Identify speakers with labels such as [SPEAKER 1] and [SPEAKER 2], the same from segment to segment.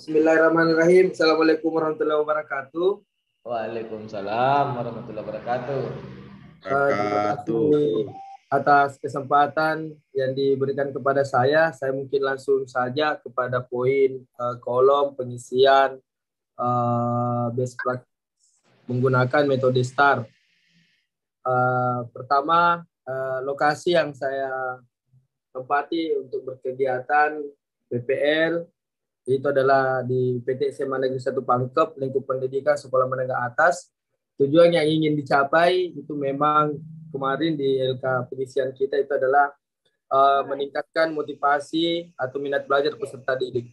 [SPEAKER 1] Bismillahirrahmanirrahim. Assalamualaikum warahmatullahi wabarakatuh.
[SPEAKER 2] Waalaikumsalam warahmatullahi wabarakatuh.
[SPEAKER 1] Terima kasih atas kesempatan yang diberikan kepada saya. Saya mungkin langsung saja kepada poin kolom pengisian best practice menggunakan metode STAR. Pertama, lokasi yang saya tempati untuk berkegiatan PPL itu adalah di PT SMA Negeri 1 Pangkep, lingkup pendidikan sekolah menengah atas. Tujuan yang ingin dicapai itu memang kemarin di LK pengisian kita itu adalah meningkatkan motivasi atau minat belajar peserta didik.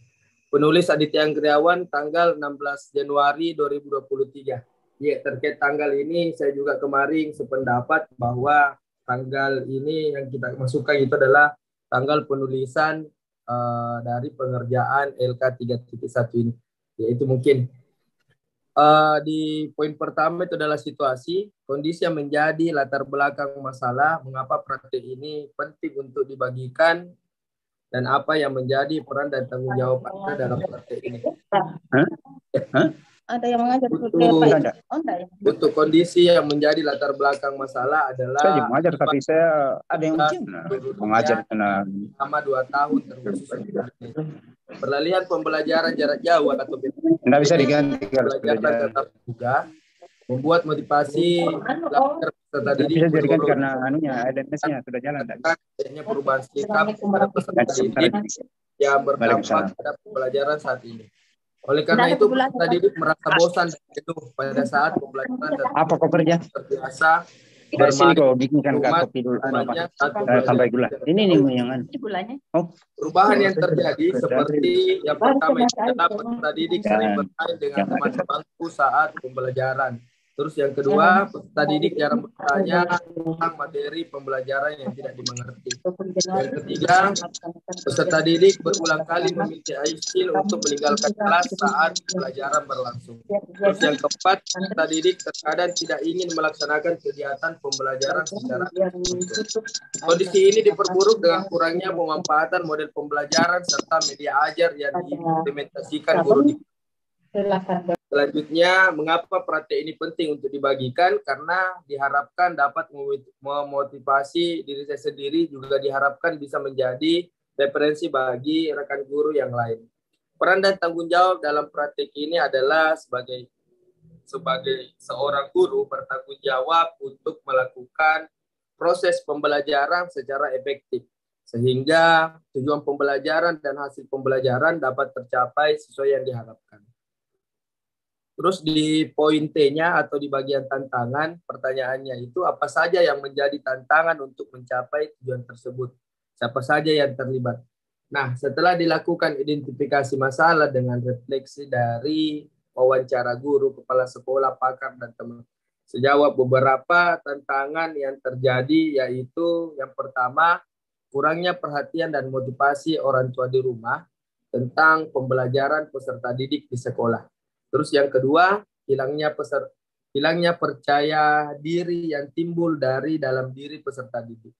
[SPEAKER 1] Penulis Aditya Anggriawan tanggal 16 Januari 2023. Ya, terkait tanggal ini saya juga kemarin sependapat bahwa tanggal ini yang kita masukkan itu adalah tanggal penulisan dari pengerjaan LK 3.1 ini, yaitu mungkin di poin pertama itu adalah situasi, kondisi yang menjadi latar belakang masalah, mengapa praktik ini penting untuk dibagikan, dan apa yang menjadi peran dan tanggung jawab Anda dalam praktik ini.
[SPEAKER 3] Ada yang mengajar
[SPEAKER 1] untuk kondisi yang menjadi latar belakang masalah adalah
[SPEAKER 4] saya mengajar, tapi saya ada yang mengajar
[SPEAKER 1] selama 2 tahun terkhusus peralihan pembelajaran jarak jauh atau
[SPEAKER 4] tidak bisa diganti
[SPEAKER 1] pembelajaran tetap muka membuat motivasi peserta didik
[SPEAKER 4] bisa diganti karena LMS-nya sudah jalan.
[SPEAKER 1] Adanya perubahan sikap pada peserta didik yang berdampak pada pembelajaran saat ini. Oleh karena itu, peserta didik merasa bosan dan jenuh pada saat pembelajaran
[SPEAKER 4] apa kok kerja
[SPEAKER 1] terbiasa
[SPEAKER 4] dari sini kok bikinkan kopi dulu sampai gula. Ini yang perubahan
[SPEAKER 1] yang terjadi seperti yang pertama adalah peserta didik sering bermain dengan teman sebangku saat pembelajaran. Terus yang kedua, peserta didik jarang bertanya tentang materi pembelajaran yang tidak dimengerti. Yang ketiga, peserta didik berulang kali memiliki izin untuk meninggalkan kelas saat pembelajaran berlangsung. Terus yang keempat, peserta didik terkadang tidak ingin melaksanakan kegiatan pembelajaran secara tertutup. Kondisi ini diperburuk dengan kurangnya pemanfaatan model pembelajaran serta media ajar yang diimplementasikan guru di. Selanjutnya, mengapa praktek ini penting untuk dibagikan? Karena diharapkan dapat memotivasi diri saya sendiri, juga diharapkan bisa menjadi referensi bagi rekan guru yang lain. Peran dan tanggung jawab dalam praktek ini adalah sebagai seorang guru bertanggung jawab untuk melakukan proses pembelajaran secara efektif, sehingga tujuan pembelajaran dan hasil pembelajaran dapat tercapai sesuai yang diharapkan. Terus di poin T-nya atau di bagian tantangan, pertanyaannya itu apa saja yang menjadi tantangan untuk mencapai tujuan tersebut? Siapa saja yang terlibat? Nah, setelah dilakukan identifikasi masalah dengan refleksi dari wawancara guru, kepala sekolah, pakar, dan teman, sejawab beberapa tantangan yang terjadi, yaitu yang pertama, kurangnya perhatian dan motivasi orang tua di rumah tentang pembelajaran peserta didik di sekolah. Terus yang kedua, hilangnya percaya diri yang timbul dari dalam diri peserta didik.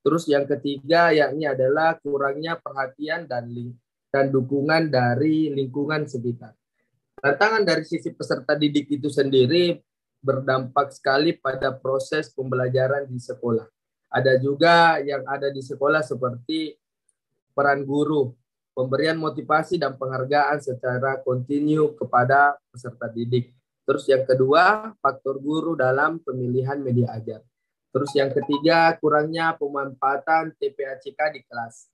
[SPEAKER 1] Terus yang ketiga, yakni adalah kurangnya perhatian dan dukungan dari lingkungan sekitar. Tantangan dari sisi peserta didik itu sendiri berdampak sekali pada proses pembelajaran di sekolah. Ada juga yang ada di sekolah seperti peran guru, pemberian motivasi dan penghargaan secara kontinu kepada peserta didik. Terus yang kedua, faktor guru dalam pemilihan media ajar. Terus yang ketiga, kurangnya pemanfaatan TPACK di kelas.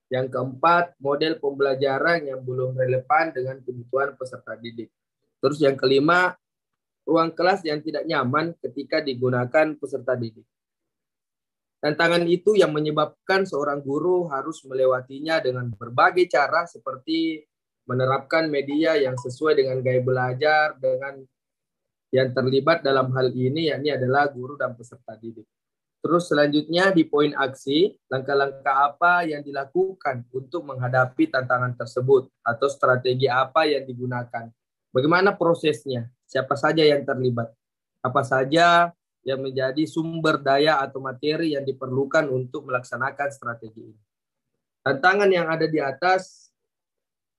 [SPEAKER 1] Yang keempat, model pembelajaran yang belum relevan dengan kebutuhan peserta didik. Terus yang kelima, ruang kelas yang tidak nyaman ketika digunakan peserta didik. Tantangan itu yang menyebabkan seorang guru harus melewatinya dengan berbagai cara seperti menerapkan media yang sesuai dengan gaya belajar dengan yang terlibat dalam hal ini, yakni adalah guru dan peserta didik. Terus selanjutnya di poin aksi, langkah-langkah apa yang dilakukan untuk menghadapi tantangan tersebut atau strategi apa yang digunakan. Bagaimana prosesnya? Siapa saja yang terlibat? Apa saja yang menjadi sumber daya atau materi yang diperlukan untuk melaksanakan strategi ini. Tantangan yang ada di atas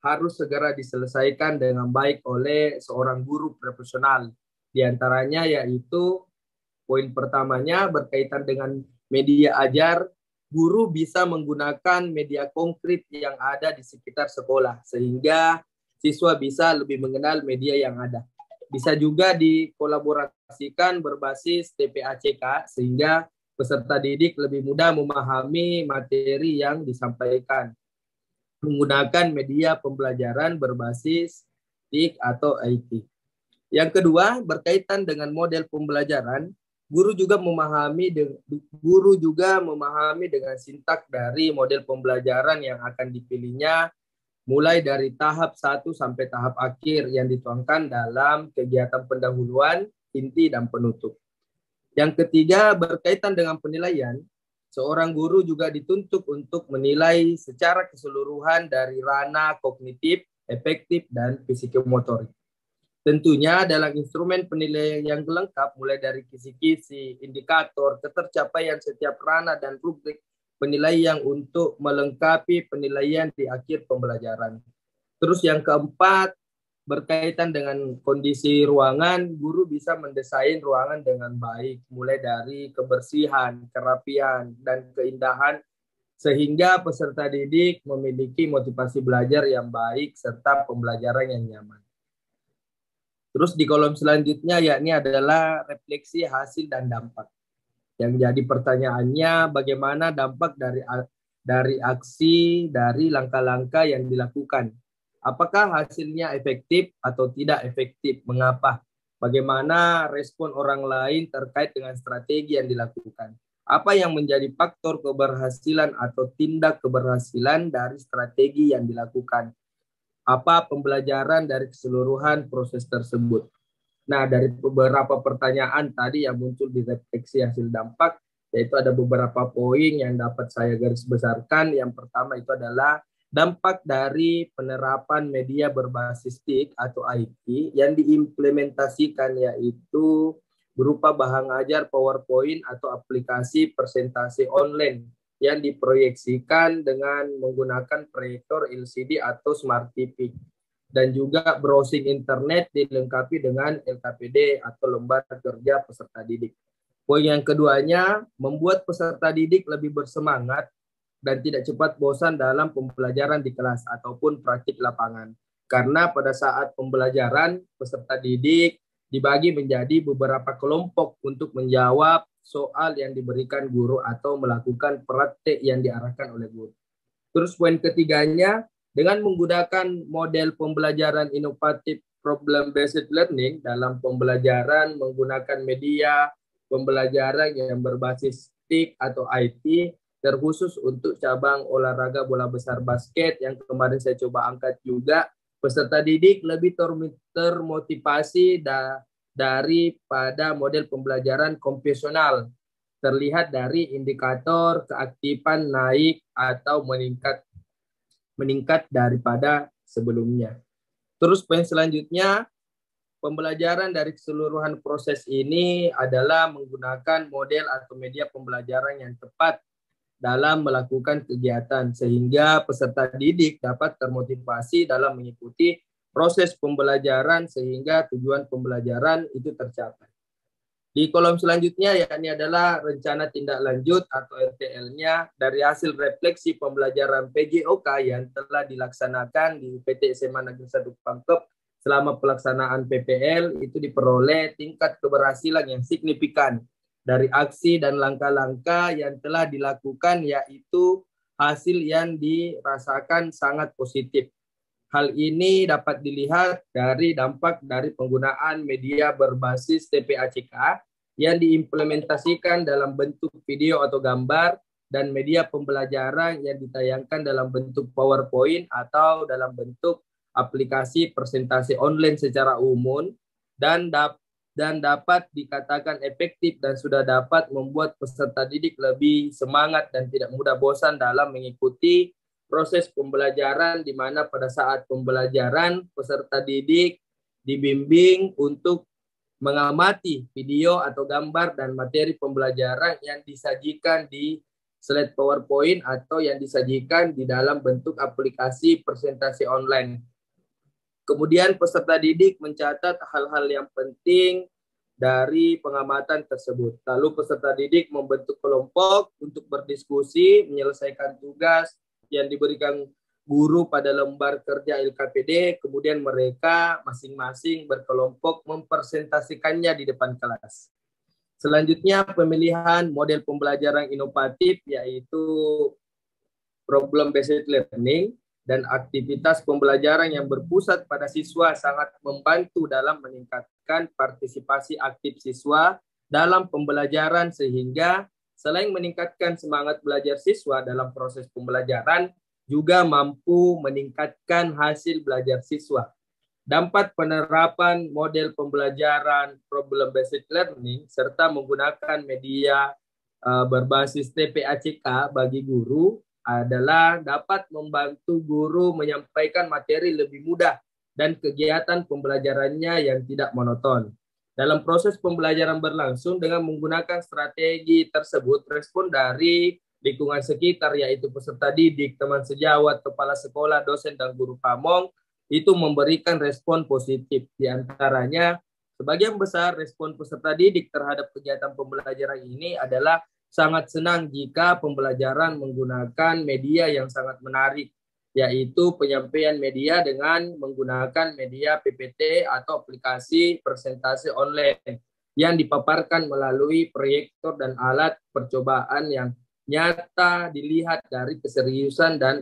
[SPEAKER 1] harus segera diselesaikan dengan baik oleh seorang guru profesional. Di antaranya yaitu poin pertamanya berkaitan dengan media ajar, guru bisa menggunakan media konkret yang ada di sekitar sekolah sehingga siswa bisa lebih mengenal media yang ada. Bisa juga dikolaborasikan berbasis TPACK sehingga peserta didik lebih mudah memahami materi yang disampaikan menggunakan media pembelajaran berbasis TIK atau IT. Yang kedua, berkaitan dengan model pembelajaran, guru juga memahami dengan sintak dari model pembelajaran yang akan dipilihnya mulai dari tahap 1 sampai tahap akhir yang dituangkan dalam kegiatan pendahuluan, inti, dan penutup. Yang ketiga, berkaitan dengan penilaian, seorang guru juga dituntut untuk menilai secara keseluruhan dari ranah kognitif, efektif, dan psikomotorik. Tentunya dalam instrumen penilaian yang lengkap mulai dari kisi-kisi, indikator, ketercapaian setiap ranah dan rubrik penilaian untuk melengkapi penilaian di akhir pembelajaran. Terus yang keempat, berkaitan dengan kondisi ruangan, guru bisa mendesain ruangan dengan baik, mulai dari kebersihan, kerapian, dan keindahan, sehingga peserta didik memiliki motivasi belajar yang baik serta pembelajaran yang nyaman. Terus di kolom selanjutnya yakni adalah refleksi hasil dan dampak. Yang jadi pertanyaannya bagaimana dampak dari aksi, dari langkah-langkah yang dilakukan. Apakah hasilnya efektif atau tidak efektif? Mengapa? Bagaimana respon orang lain terkait dengan strategi yang dilakukan? Apa yang menjadi faktor keberhasilan atau tindak keberhasilan dari strategi yang dilakukan? Apa pembelajaran dari keseluruhan proses tersebut? Nah, dari beberapa pertanyaan tadi yang muncul di refleksi hasil dampak, yaitu ada beberapa poin yang dapat saya garis besarkan. Yang pertama itu adalah dampak dari penerapan media berbasis TIK atau IT yang diimplementasikan, yaitu berupa bahan ajar PowerPoint atau aplikasi presentasi online yang diproyeksikan dengan menggunakan proyektor LCD atau Smart TV. Dan juga browsing internet dilengkapi dengan LKPD atau lembar kerja peserta didik. Poin yang keduanya, membuat peserta didik lebih bersemangat dan tidak cepat bosan dalam pembelajaran di kelas ataupun praktik lapangan. Karena pada saat pembelajaran, peserta didik dibagi menjadi beberapa kelompok untuk menjawab soal yang diberikan guru atau melakukan praktik yang diarahkan oleh guru. Terus poin ketiganya, dengan menggunakan model pembelajaran inovatif problem-based learning dalam pembelajaran menggunakan media pembelajaran yang berbasis TIK atau IT, terkhusus untuk cabang olahraga bola besar basket yang kemarin saya coba angkat juga, peserta didik lebih termotivasi daripada model pembelajaran konvensional. Terlihat dari indikator keaktifan naik atau meningkat daripada sebelumnya. Terus poin selanjutnya, pembelajaran dari keseluruhan proses ini adalah menggunakan model atau media pembelajaran yang tepat dalam melakukan kegiatan sehingga peserta didik dapat termotivasi dalam mengikuti proses pembelajaran sehingga tujuan pembelajaran itu tercapai. Di kolom selanjutnya yakni adalah rencana tindak lanjut atau RTL-nya dari hasil refleksi pembelajaran PJOK yang telah dilaksanakan di PT SMA Negeri 1 Pangkep selama pelaksanaan PPL itu diperoleh tingkat keberhasilan yang signifikan dari aksi dan langkah-langkah yang telah dilakukan, yaitu hasil yang dirasakan sangat positif. Hal ini dapat dilihat dari dampak dari penggunaan media berbasis TPACK yang diimplementasikan dalam bentuk video atau gambar dan media pembelajaran yang ditayangkan dalam bentuk PowerPoint atau dalam bentuk aplikasi presentasi online secara umum dan dapat dikatakan efektif dan sudah dapat membuat peserta didik lebih semangat dan tidak mudah bosan dalam mengikuti proses pembelajaran, di mana pada saat pembelajaran peserta didik dibimbing untuk mengamati video atau gambar dan materi pembelajaran yang disajikan di slide PowerPoint atau yang disajikan di dalam bentuk aplikasi presentasi online. Kemudian peserta didik mencatat hal-hal yang penting dari pengamatan tersebut. Lalu peserta didik membentuk kelompok untuk berdiskusi, menyelesaikan tugas yang diberikan guru pada lembar kerja LKPD, kemudian mereka masing-masing berkelompok mempresentasikannya di depan kelas. Selanjutnya pemilihan model pembelajaran inovatif yaitu problem based learning dan aktivitas pembelajaran yang berpusat pada siswa sangat membantu dalam meningkatkan partisipasi aktif siswa dalam pembelajaran sehingga selain meningkatkan semangat belajar siswa dalam proses pembelajaran juga mampu meningkatkan hasil belajar siswa. Dampak penerapan model pembelajaran problem based learning serta menggunakan media berbasis TPACK bagi guru adalah dapat membantu guru menyampaikan materi lebih mudah dan kegiatan pembelajarannya yang tidak monoton. Dalam proses pembelajaran berlangsung dengan menggunakan strategi tersebut, respon dari lingkungan sekitar yaitu peserta didik, teman sejawat, kepala sekolah, dosen, dan guru pamong itu memberikan respon positif. Di antaranya, sebagian besar respon peserta didik terhadap kegiatan pembelajaran ini adalah sangat senang jika pembelajaran menggunakan media yang sangat menarik, yaitu penyampaian media dengan menggunakan media PPT atau aplikasi presentasi online yang dipaparkan melalui proyektor dan alat percobaan yang nyata dilihat dari keseriusan dan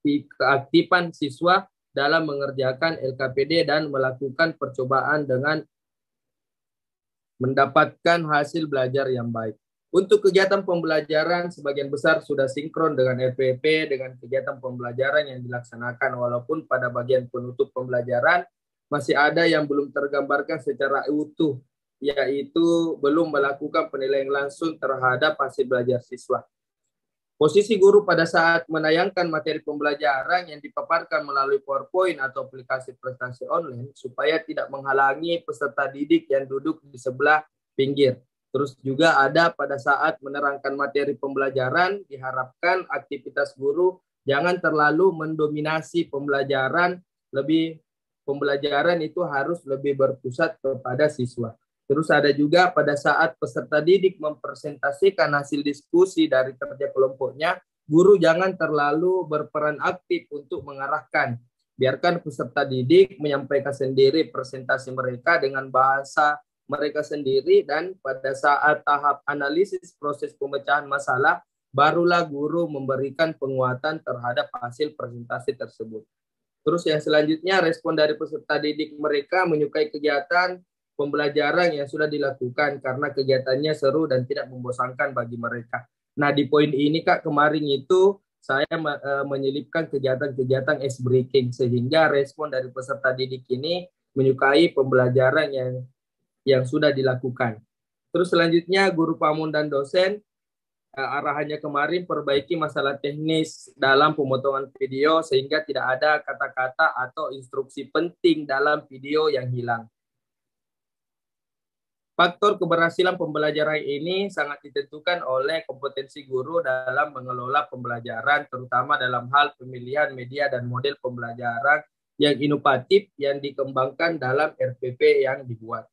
[SPEAKER 1] keaktifan siswa dalam mengerjakan LKPD dan melakukan percobaan dengan mendapatkan hasil belajar yang baik. Untuk kegiatan pembelajaran, sebagian besar sudah sinkron dengan LPP dengan kegiatan pembelajaran yang dilaksanakan, walaupun pada bagian penutup pembelajaran masih ada yang belum tergambarkan secara utuh, yaitu belum melakukan penilaian langsung terhadap hasil belajar siswa. Posisi guru pada saat menayangkan materi pembelajaran yang dipaparkan melalui PowerPoint atau aplikasi presentasi online supaya tidak menghalangi peserta didik yang duduk di sebelah pinggir. Terus juga ada pada saat menerangkan materi pembelajaran, diharapkan aktivitas guru jangan terlalu mendominasi pembelajaran, pembelajaran itu harus lebih berpusat kepada siswa. Terus ada juga pada saat peserta didik mempresentasikan hasil diskusi dari kerja kelompoknya, guru jangan terlalu berperan aktif untuk mengarahkan. Biarkan peserta didik menyampaikan sendiri presentasi mereka dengan bahasa mereka sendiri, dan pada saat tahap analisis proses pemecahan masalah, barulah guru memberikan penguatan terhadap hasil presentasi tersebut. Terus yang selanjutnya, respon dari peserta didik mereka menyukai kegiatan pembelajaran yang sudah dilakukan karena kegiatannya seru dan tidak membosankan bagi mereka. Nah, di poin ini Kak, kemarin itu saya menyelipkan kegiatan-kegiatan ice breaking sehingga respon dari peserta didik ini menyukai pembelajaran yang sudah dilakukan. Terus selanjutnya guru pamong dan dosen arahannya kemarin perbaiki masalah teknis dalam pemotongan video sehingga tidak ada kata-kata atau instruksi penting dalam video yang hilang. Faktor keberhasilan pembelajaran ini sangat ditentukan oleh kompetensi guru dalam mengelola pembelajaran, terutama dalam hal pemilihan media dan model pembelajaran yang inovatif yang dikembangkan dalam RPP yang dibuat.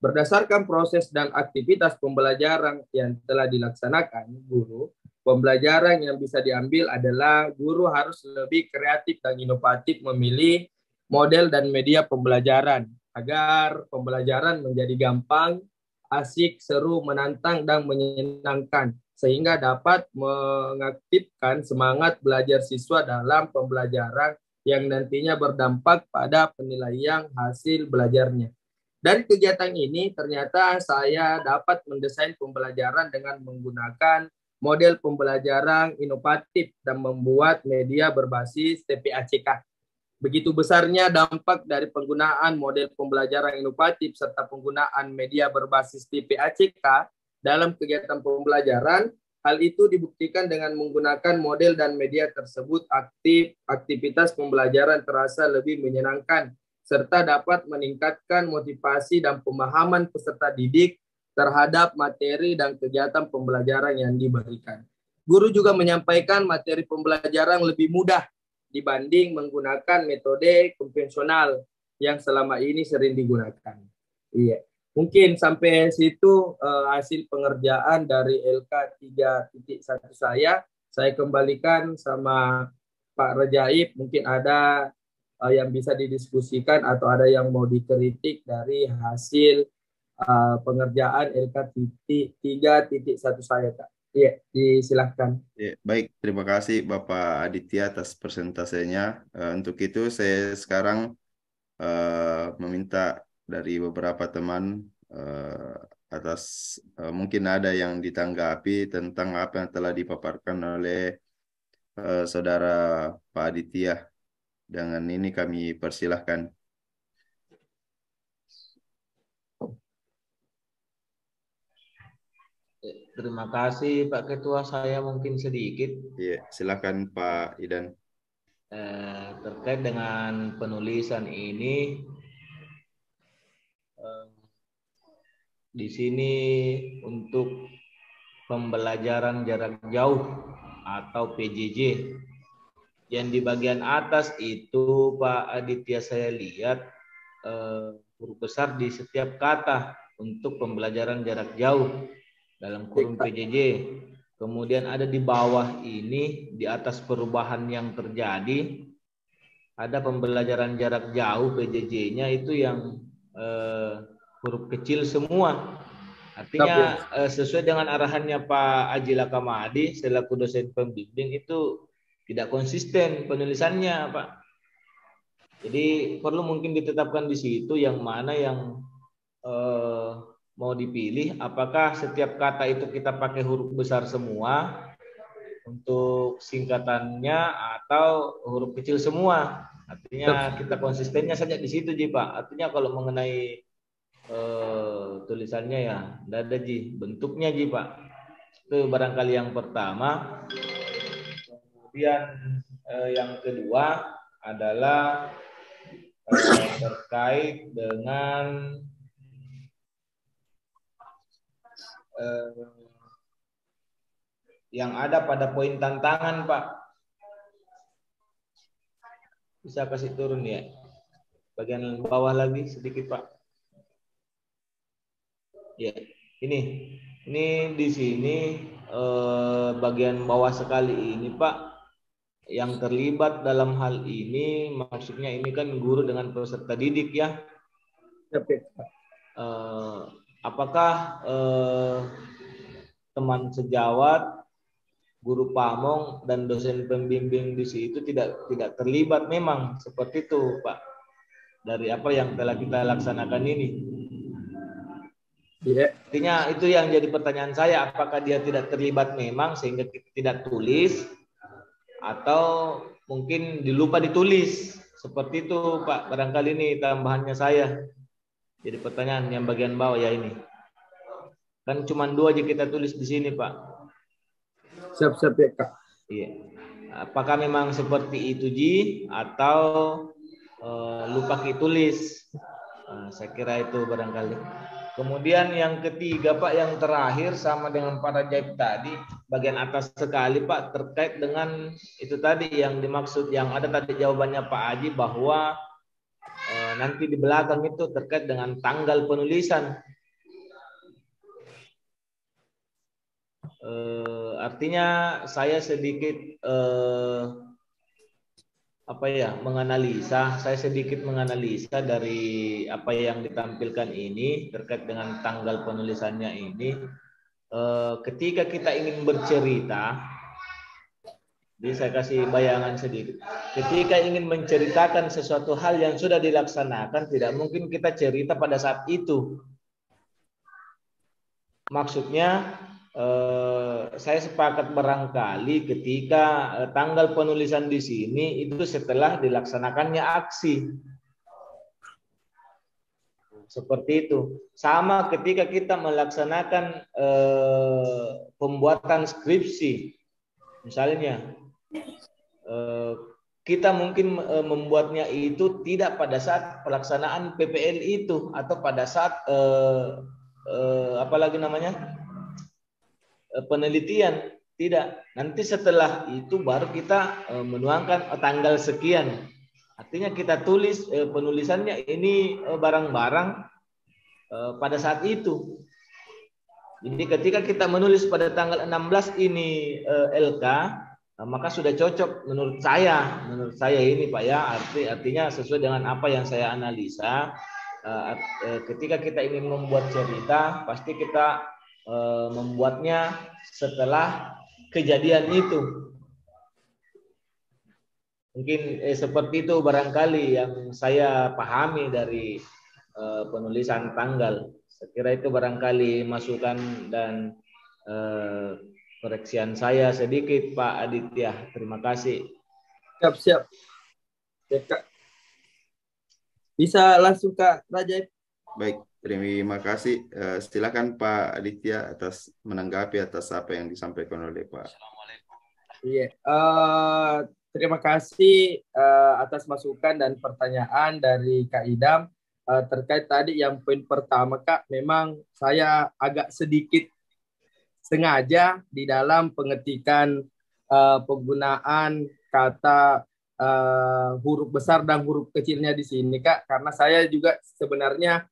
[SPEAKER 1] Berdasarkan proses dan aktivitas pembelajaran yang telah dilaksanakan guru, pembelajaran yang bisa diambil adalah guru harus lebih kreatif dan inovatif memilih model dan media pembelajaran agar pembelajaran menjadi gampang, asik, seru, menantang, dan menyenangkan sehingga dapat mengaktifkan semangat belajar siswa dalam pembelajaran yang nantinya berdampak pada penilaian hasil belajarnya. Dari kegiatan ini, ternyata saya dapat mendesain pembelajaran dengan menggunakan model pembelajaran inovatif dan membuat media berbasis TPACK. Begitu besarnya dampak dari penggunaan model pembelajaran inovatif serta penggunaan media berbasis TPACK dalam kegiatan pembelajaran. Hal itu dibuktikan dengan menggunakan model dan media tersebut aktivitas pembelajaran terasa lebih menyenangkan serta dapat meningkatkan motivasi dan pemahaman peserta didik terhadap materi dan kegiatan pembelajaran yang diberikan. Guru juga menyampaikan materi pembelajaran lebih mudah dibanding menggunakan metode konvensional yang selama ini sering digunakan. Iya. Mungkin sampai situ hasil pengerjaan dari LK 3.1 saya kembalikan sama Pak Rejaib. Mungkin ada yang bisa didiskusikan atau ada yang mau dikritik dari hasil pengerjaan LK 3.1 saya, Kak. Iya, disilahkan.
[SPEAKER 3] Ya, baik, terima kasih Bapak Aditya atas presentasenya. Untuk itu saya sekarang meminta dari beberapa teman atas mungkin ada yang ditanggapi tentang apa yang telah dipaparkan oleh Saudara Pak Aditya. Dengan ini kami persilahkan.
[SPEAKER 2] Terima kasih Pak Ketua, saya mungkin sedikit.
[SPEAKER 3] Ya, silakan Pak Idan.
[SPEAKER 2] Terkait dengan penulisan ini, di sini untuk pembelajaran jarak jauh atau PJJ yang di bagian atas itu Pak Aditya saya lihat huruf besar di setiap kata untuk pembelajaran jarak jauh dalam kurung PJJ. Kemudian ada di bawah ini, di atas perubahan yang terjadi, ada pembelajaran jarak jauh PJJ-nya itu yang huruf kecil semua. Artinya sesuai dengan arahannya Pak Aji Lakamadi selaku dosen pembimbing itu tidak konsisten penulisannya, Pak. Jadi perlu mungkin ditetapkan di situ yang mana yang mau dipilih, apakah setiap kata itu kita pakai huruf besar semua untuk singkatannya atau huruf kecil semua. Artinya kita konsistennya saja di situ, Ji, Pak. Artinya kalau mengenai tulisannya ya tidak ada, Ji. Bentuknya, Ji, Pak. Itu barangkali yang pertama. Kemudian yang kedua adalah terkait dengan yang ada pada poin tantangan, Pak. Bisa kasih turun ya. Bagian bawah lagi sedikit, Pak. Ya, ini di sini bagian bawah sekali ini, Pak. Yang terlibat dalam hal ini maksudnya ini kan guru dengan peserta didik ya. Apakah teman sejawat, guru pamong dan dosen pembimbing di situ tidak terlibat? Memang seperti itu, Pak. Dari apa yang telah kita laksanakan ini. Artinya itu yang jadi pertanyaan saya, apakah dia tidak terlibat memang sehingga kita tidak tulis atau mungkin dilupa ditulis. Seperti itu, Pak. Barangkali ini tambahannya saya. Jadi pertanyaan yang bagian bawah ya ini. Kan cuma 2 aja kita tulis di sini, Pak.
[SPEAKER 1] Siap-siap ya, Kak.
[SPEAKER 2] Iya. Apakah memang seperti itu, Ji, atau lupa ditulis? Saya kira itu barangkali. Kemudian yang ketiga, Pak, yang terakhir sama dengan Pak Rajaib tadi, bagian atas sekali, Pak, terkait dengan itu tadi yang dimaksud, yang ada tadi jawabannya Pak Haji bahwa nanti di belakang itu terkait dengan tanggal penulisan. Artinya saya sedikit saya sedikit menganalisa dari apa yang ditampilkan ini terkait dengan tanggal penulisannya ini. Ketika kita ingin bercerita, jadi saya kasih bayangan sedikit. Ketika ingin menceritakan sesuatu hal yang sudah dilaksanakan, tidak mungkin kita cerita pada saat itu. Maksudnya, saya sepakat barangkali ketika tanggal penulisan di sini itu setelah dilaksanakannya aksi. Seperti itu. Sama ketika kita melaksanakan pembuatan skripsi. Misalnya, kita mungkin membuatnya itu tidak pada saat pelaksanaan PPL itu atau pada saat penelitian. Tidak. Nanti setelah itu baru kita menuangkan tanggal sekian. Artinya kita tulis penulisannya ini barang-barang pada saat itu. Jadi ketika kita menulis pada tanggal 16 ini LK, maka sudah cocok menurut saya ini Pak ya, artinya sesuai dengan apa yang saya analisa. Ketika kita ingin membuat cerita, pasti kita membuatnya setelah kejadian itu. Mungkin seperti itu barangkali yang saya pahami dari penulisan tanggal. Saya kira itu barangkali masukan dan koreksian saya sedikit Pak Aditya. Terima kasih.
[SPEAKER 1] Siap. Ya, Kak. Bisa langsung Kak Rajaib.
[SPEAKER 3] Baik, terima kasih. Silakan Pak Aditya atas menanggapi atas apa yang disampaikan oleh Pak.
[SPEAKER 1] Iya. Terima kasih atas masukan dan pertanyaan dari Kak Idam. Terkait tadi yang poin pertama Kak, memang saya agak sedikit sengaja di dalam pengetikan penggunaan kata huruf besar dan huruf kecilnya di sini Kak, karena saya juga sebenarnya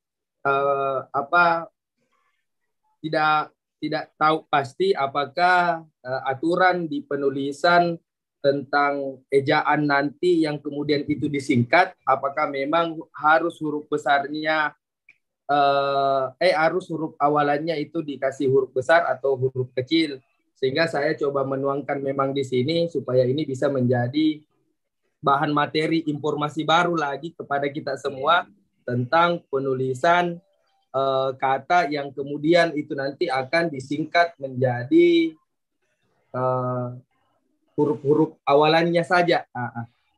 [SPEAKER 1] tidak tahu pasti apakah aturan di penulisan tentang ejaan nanti yang kemudian itu disingkat, apakah memang harus huruf besarnya harus huruf awalannya itu dikasih huruf besar atau huruf kecil, sehingga saya coba menuangkan memang di sini supaya ini bisa menjadi bahan materi informasi baru lagi kepada kita semua tentang penulisan kata yang kemudian itu nanti akan disingkat menjadi huruf-huruf awalannya saja.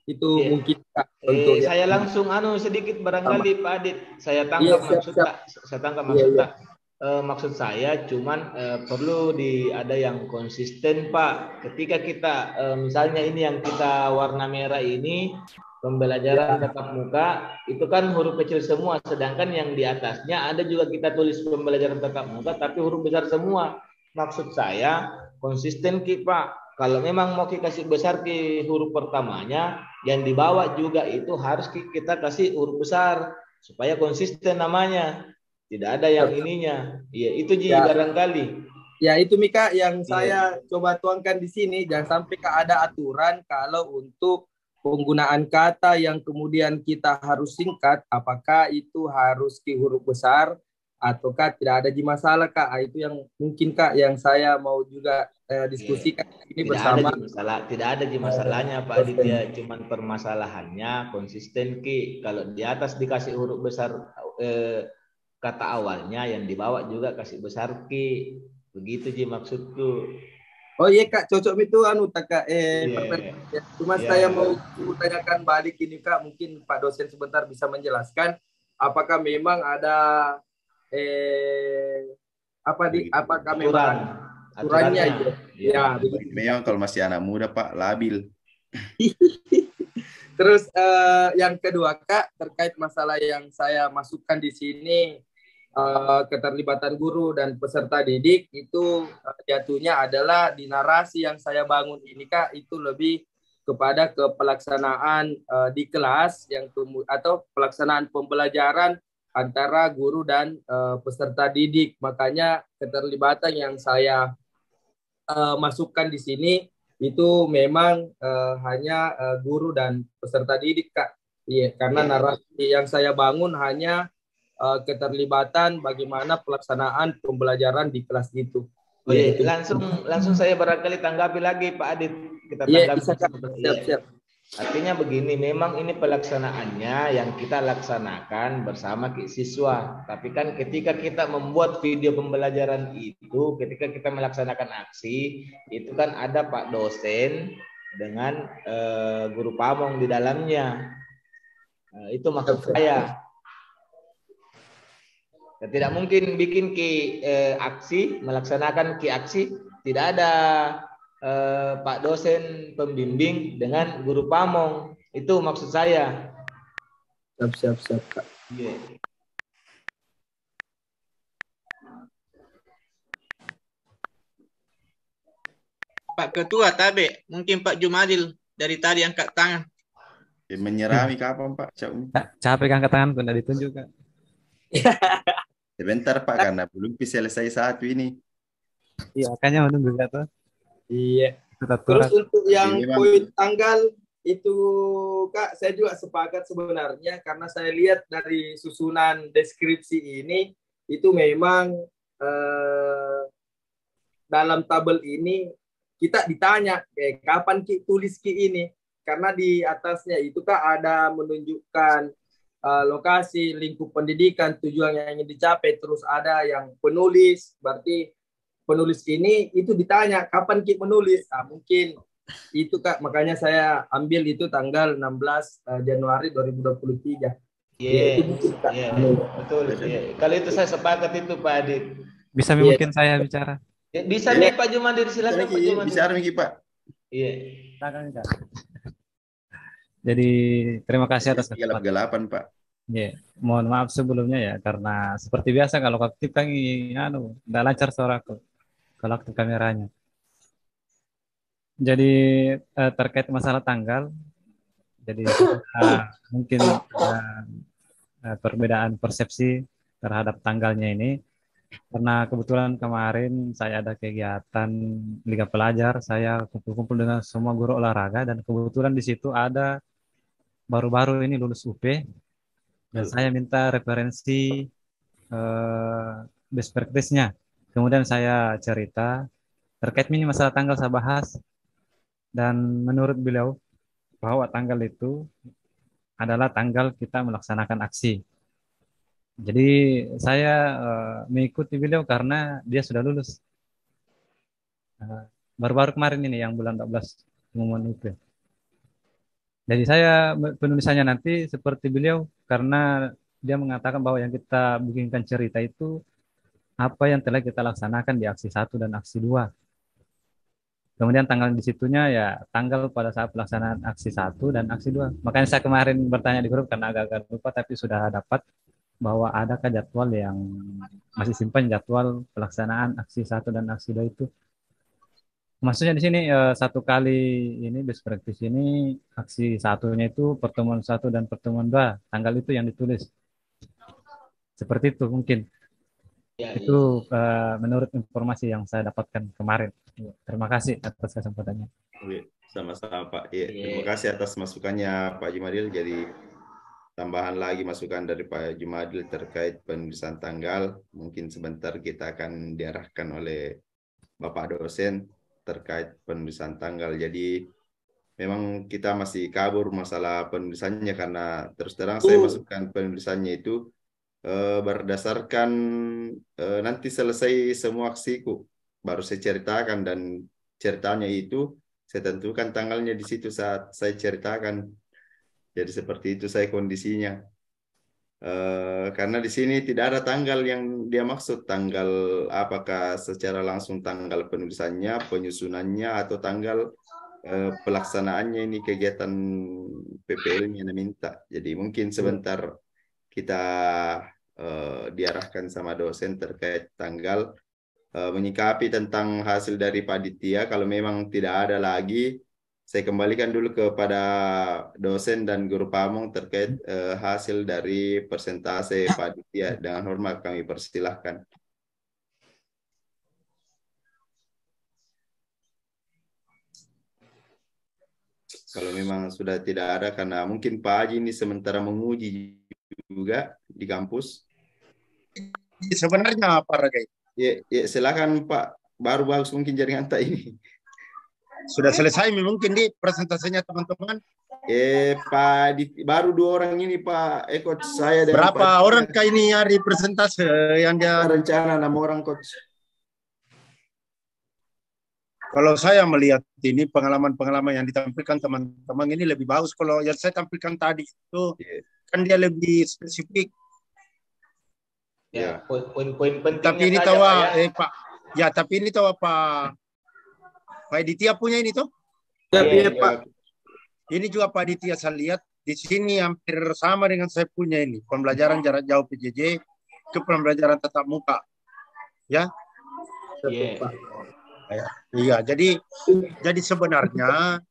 [SPEAKER 1] Itu mungkin
[SPEAKER 2] untuk saya langsung sedikit barangkali Pak Adit. Saya tangkap maksudnya. Maksud saya cuman perlu ada yang konsisten Pak. Ketika kita misalnya ini yang kita warna merah ini pembelajaran tatap muka itu kan huruf kecil semua, sedangkan yang di atasnya ada juga kita tulis pembelajaran tatap muka tapi huruf besar semua. Maksud saya konsisten Pak. Kalau memang mau kasih besar ke huruf pertamanya, yang di bawah juga itu harus kita kasih huruf besar supaya konsisten namanya. Tidak ada yang ininya. Iya, itu barangkali.
[SPEAKER 1] Ya, itu Mika yang saya coba tuangkan di sini. Jangan sampai ada aturan kalau untuk penggunaan kata yang kemudian kita harus singkat, apakah itu harus ke huruf besar ataukah tidak ada masalah Kak. Itu yang mungkin Kak yang saya mau juga diskusikan ini bersama.
[SPEAKER 2] Tidak ada masalahnya Pak Aditya, cuman permasalahannya konsisten Ki. Kalau di atas dikasih huruf besar kata awalnya, yang dibawa juga kasih besar Ki. Begitu maksudku.
[SPEAKER 1] Oh iya Kak, cocok itu Kak. Cuma saya mau tanyakan balik ini Kak, mungkin Pak dosen sebentar bisa menjelaskan apakah memang ada apakah memang aturannya itu.
[SPEAKER 3] Ya, memang kalau masih anak muda Pak labil.
[SPEAKER 1] Terus yang kedua Kak, terkait masalah yang saya masukkan di sini, keterlibatan guru dan peserta didik itu jatuhnya adalah di narasi yang saya bangun ini Kak, itu lebih kepada pelaksanaan di kelas yang atau pelaksanaan pembelajaran antara guru dan peserta didik. Makanya keterlibatan yang saya masukkan di sini itu memang hanya guru dan peserta didik Kak. Iya, karena narasi yang saya bangun hanya keterlibatan bagaimana pelaksanaan pembelajaran di kelas itu.
[SPEAKER 2] Langsung saya barangkali tanggapi lagi Pak Adit. Kita tanggapi.
[SPEAKER 1] Siap.
[SPEAKER 2] Artinya begini, memang ini pelaksanaannya yang kita laksanakan bersama siswa. Tapi kan ketika kita membuat video pembelajaran itu, ketika kita melaksanakan aksi, itu kan ada Pak dosen dengan guru pamong di dalamnya. Itu maksud saya. Tidak mungkin bikin aksi, melaksanakan aksi, tidak ada Pak dosen pembimbing dengan guru pamong. Itu maksud saya.
[SPEAKER 1] Siap Kak.
[SPEAKER 5] Pak Ketua Tabe, mungkin Pak Jumadil dari tadi angkat tangan.
[SPEAKER 3] Menyerami kapan Pak?
[SPEAKER 6] Capek angkat tangan pun tidak ditunjuk Kak.
[SPEAKER 3] Sebentar Pak, karena belum selesai satu ini.
[SPEAKER 6] Iya, makanya menunggu Kak tuh.
[SPEAKER 1] Iya. Terus untuk yang poin tanggal itu Kak, saya juga sepakat sebenarnya karena saya lihat dari susunan deskripsi ini itu memang dalam tabel ini kita ditanya kapan Ki tulis Ki ini, karena di atasnya itu Kak ada menunjukkan lokasi, lingkup pendidikan, tujuan yang ingin dicapai, terus ada yang penulis, berarti penulis ini itu ditanya kapan Ki menulis. Nah, mungkin itu Kak, makanya saya ambil itu tanggal 16 Januari 2023.
[SPEAKER 2] Iya, betul. Kalau itu saya sepakat itu Pak Adit.
[SPEAKER 6] Bisa mungkin saya bicara.
[SPEAKER 2] Bisa nih Pak Jumandir, silakan Pak Jumandir.
[SPEAKER 3] Bicara nih Pak.
[SPEAKER 2] Iya.
[SPEAKER 6] Jadi terima kasih atas
[SPEAKER 3] gelap-gelapan Pak.
[SPEAKER 6] Iya, mohon maaf sebelumnya ya karena seperti biasa kalau aktif kan udah lancar suaraku kalau aktif kameranya. Jadi terkait masalah tanggal, jadi mungkin perbedaan persepsi terhadap tanggalnya ini karena kebetulan kemarin saya ada kegiatan Liga Pelajar, saya kumpul-kumpul dengan semua guru olahraga dan kebetulan di situ ada baru-baru ini lulus UP dan saya minta referensi best practice-nya. Kemudian saya cerita terkait ini masalah tanggal saya bahas dan menurut beliau bahwa tanggal itu adalah tanggal kita melaksanakan aksi. Jadi saya mengikuti beliau karena dia sudah lulus. Baru-baru kemarin ini yang bulan 14 pengumuman UP. Jadi saya penulisannya nanti seperti beliau karena dia mengatakan bahwa yang kita bikinkan cerita itu apa yang telah kita laksanakan di aksi 1 dan aksi 2. Kemudian tanggal di situnya ya tanggal pada saat pelaksanaan aksi 1 dan aksi 2. Makanya saya kemarin bertanya di grup karena agak-agak lupa tapi sudah dapat bahwa adakah jadwal yang masih simpan jadwal pelaksanaan aksi 1 dan aksi 2 itu. Maksudnya di sini satu kali ini best practice ini aksi 1-nya itu pertemuan 1 dan pertemuan 2 tanggal itu yang ditulis. Seperti itu mungkin. Ya, itu menurut informasi yang saya dapatkan kemarin. Terima kasih atas kesempatannya.
[SPEAKER 3] Sama-sama Pak. Terima kasih atas masukannya Pak Jumadil. Jadi tambahan lagi masukan dari Pak Jumadil terkait penulisan tanggal. Mungkin sebentar kita akan diarahkan oleh Bapak dosen terkait penulisan tanggal. Jadi memang kita masih kabur masalah penulisannya karena terus terang saya masukkan penulisannya itu berdasarkan nanti selesai semua aksiku baru saya ceritakan dan ceritanya itu saya tentukan tanggalnya di situ saat saya ceritakan. Jadi seperti itu saya kondisinya. Karena di sini tidak ada tanggal yang dia maksud, tanggal apakah secara langsung tanggal penulisannya, penyusunannya atau tanggal pelaksanaannya ini kegiatan PPL-nya minta. Jadi mungkin sebentar kita diarahkan sama dosen terkait tanggal, menyikapi tentang hasil dari panitia. Kalau memang tidak ada lagi, saya kembalikan dulu kepada dosen dan guru pamong terkait hasil dari persentase panitia. Dengan hormat kami persilahkan. Kalau memang sudah tidak ada, karena mungkin Pak Haji ini sementara menguji juga di kampus.
[SPEAKER 7] Sebenarnya apa Ragai?
[SPEAKER 3] Ya, silakan Pak. Baru bagus mungkin jaringan tak ini.
[SPEAKER 7] Sudah selesai mungkin di presentasinya teman-teman.
[SPEAKER 3] Pak, baru 2 orang ini Pak. Coach saya.
[SPEAKER 7] Berapa orang kah ini hari presentasi yang dia
[SPEAKER 3] rencana 6 orang Coach.
[SPEAKER 7] Kalau saya melihat ini pengalaman-pengalaman yang ditampilkan teman-teman ini lebih bagus. Kalau yang saya tampilkan tadi itu kan dia lebih spesifik.
[SPEAKER 2] Ya, poin-poin penting.
[SPEAKER 7] Tapi ini tahu Pak. Ya, tapi ini tahu Pak Aditya punya ini tuh?
[SPEAKER 3] Ya, Pak.
[SPEAKER 7] Ini juga Pak Aditya saya lihat di sini hampir sama dengan saya punya ini. Pembelajaran jarak jauh PJJ ke pembelajaran tatap muka. Ya.
[SPEAKER 2] Yeah.
[SPEAKER 7] Iya, jadi sebenarnya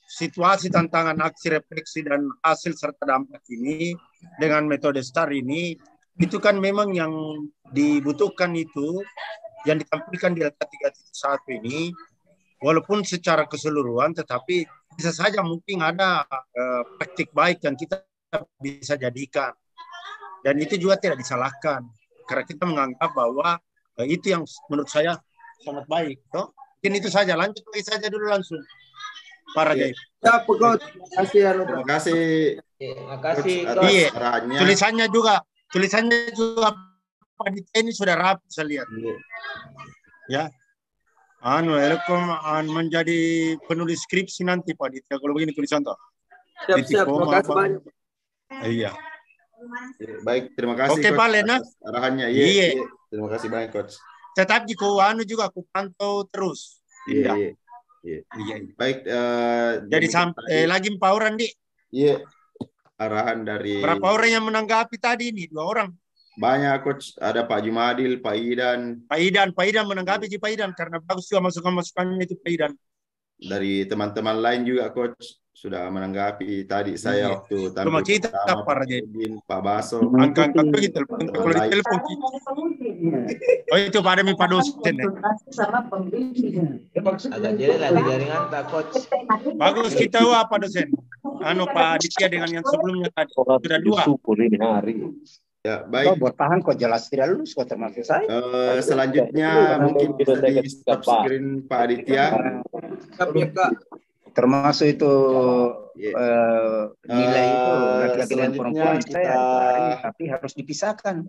[SPEAKER 7] situasi tantangan aksi refleksi dan hasil serta dampak ini dengan metode STAR ini itu kan memang yang dibutuhkan itu yang ditampilkan di LK 3.1 ini walaupun secara keseluruhan tetapi bisa saja mungkin ada praktik baik yang kita bisa jadikan dan itu juga tidak disalahkan karena kita menganggap bahwa itu yang menurut saya sangat baik. Toh? Mungkin itu saja, lanjut lagi saja dulu langsung. Para Jai.
[SPEAKER 1] Ya, Coach.
[SPEAKER 3] Terima kasih.
[SPEAKER 2] Terima kasih.
[SPEAKER 7] Iya. Tulisannya juga Pak Aditya ini sudah rapi saya lihat. Ya. Menjadi penulis skripsi nanti Pak Aditya kalau begini tulisan toh.
[SPEAKER 1] Siap. Terima kasih banyak.
[SPEAKER 7] Iya.
[SPEAKER 3] Baik, terima kasih.
[SPEAKER 7] Oke, Pak Lena.
[SPEAKER 3] Arahannya. Iya. Terima kasih banyak, Coach.
[SPEAKER 7] Tetap jika juga aku pantau terus.
[SPEAKER 3] Iya. Baik.
[SPEAKER 7] Jadi sampai lagi 4 orang, Di.
[SPEAKER 3] Iya. Arahan dari.
[SPEAKER 7] Berapa orang yang menanggapi tadi ini? 2 orang.
[SPEAKER 3] Banyak, Coach. Ada Pak Jumadil, Pak Idan.
[SPEAKER 7] Pak Idan menanggapi Pak Idan karena bagus juga masukan-masukannya itu Pak Idan.
[SPEAKER 3] Dari teman-teman lain juga, Coach. Sudah menanggapi tadi saya waktu
[SPEAKER 7] tampil
[SPEAKER 3] kita
[SPEAKER 7] Pak
[SPEAKER 3] Baso.
[SPEAKER 7] Angka-angka itu kalau di telepon. Oh itu pada mi Pak dosen.
[SPEAKER 2] Agak jelek lagi jaringan tak Coach.
[SPEAKER 7] Bagus kita apa dosen? Pak Aditya dengan yang sebelumnya tadi sudah 2.
[SPEAKER 3] Ya, baik.
[SPEAKER 4] Bertahan kok jelas tidak lulus kok termasuk saya.
[SPEAKER 3] Selanjutnya mungkin bisa di stop screen Pak Aditya.
[SPEAKER 4] Termasuk itu nilai itu laki-laki dan perempuan
[SPEAKER 3] kita
[SPEAKER 4] tapi harus dipisahkan.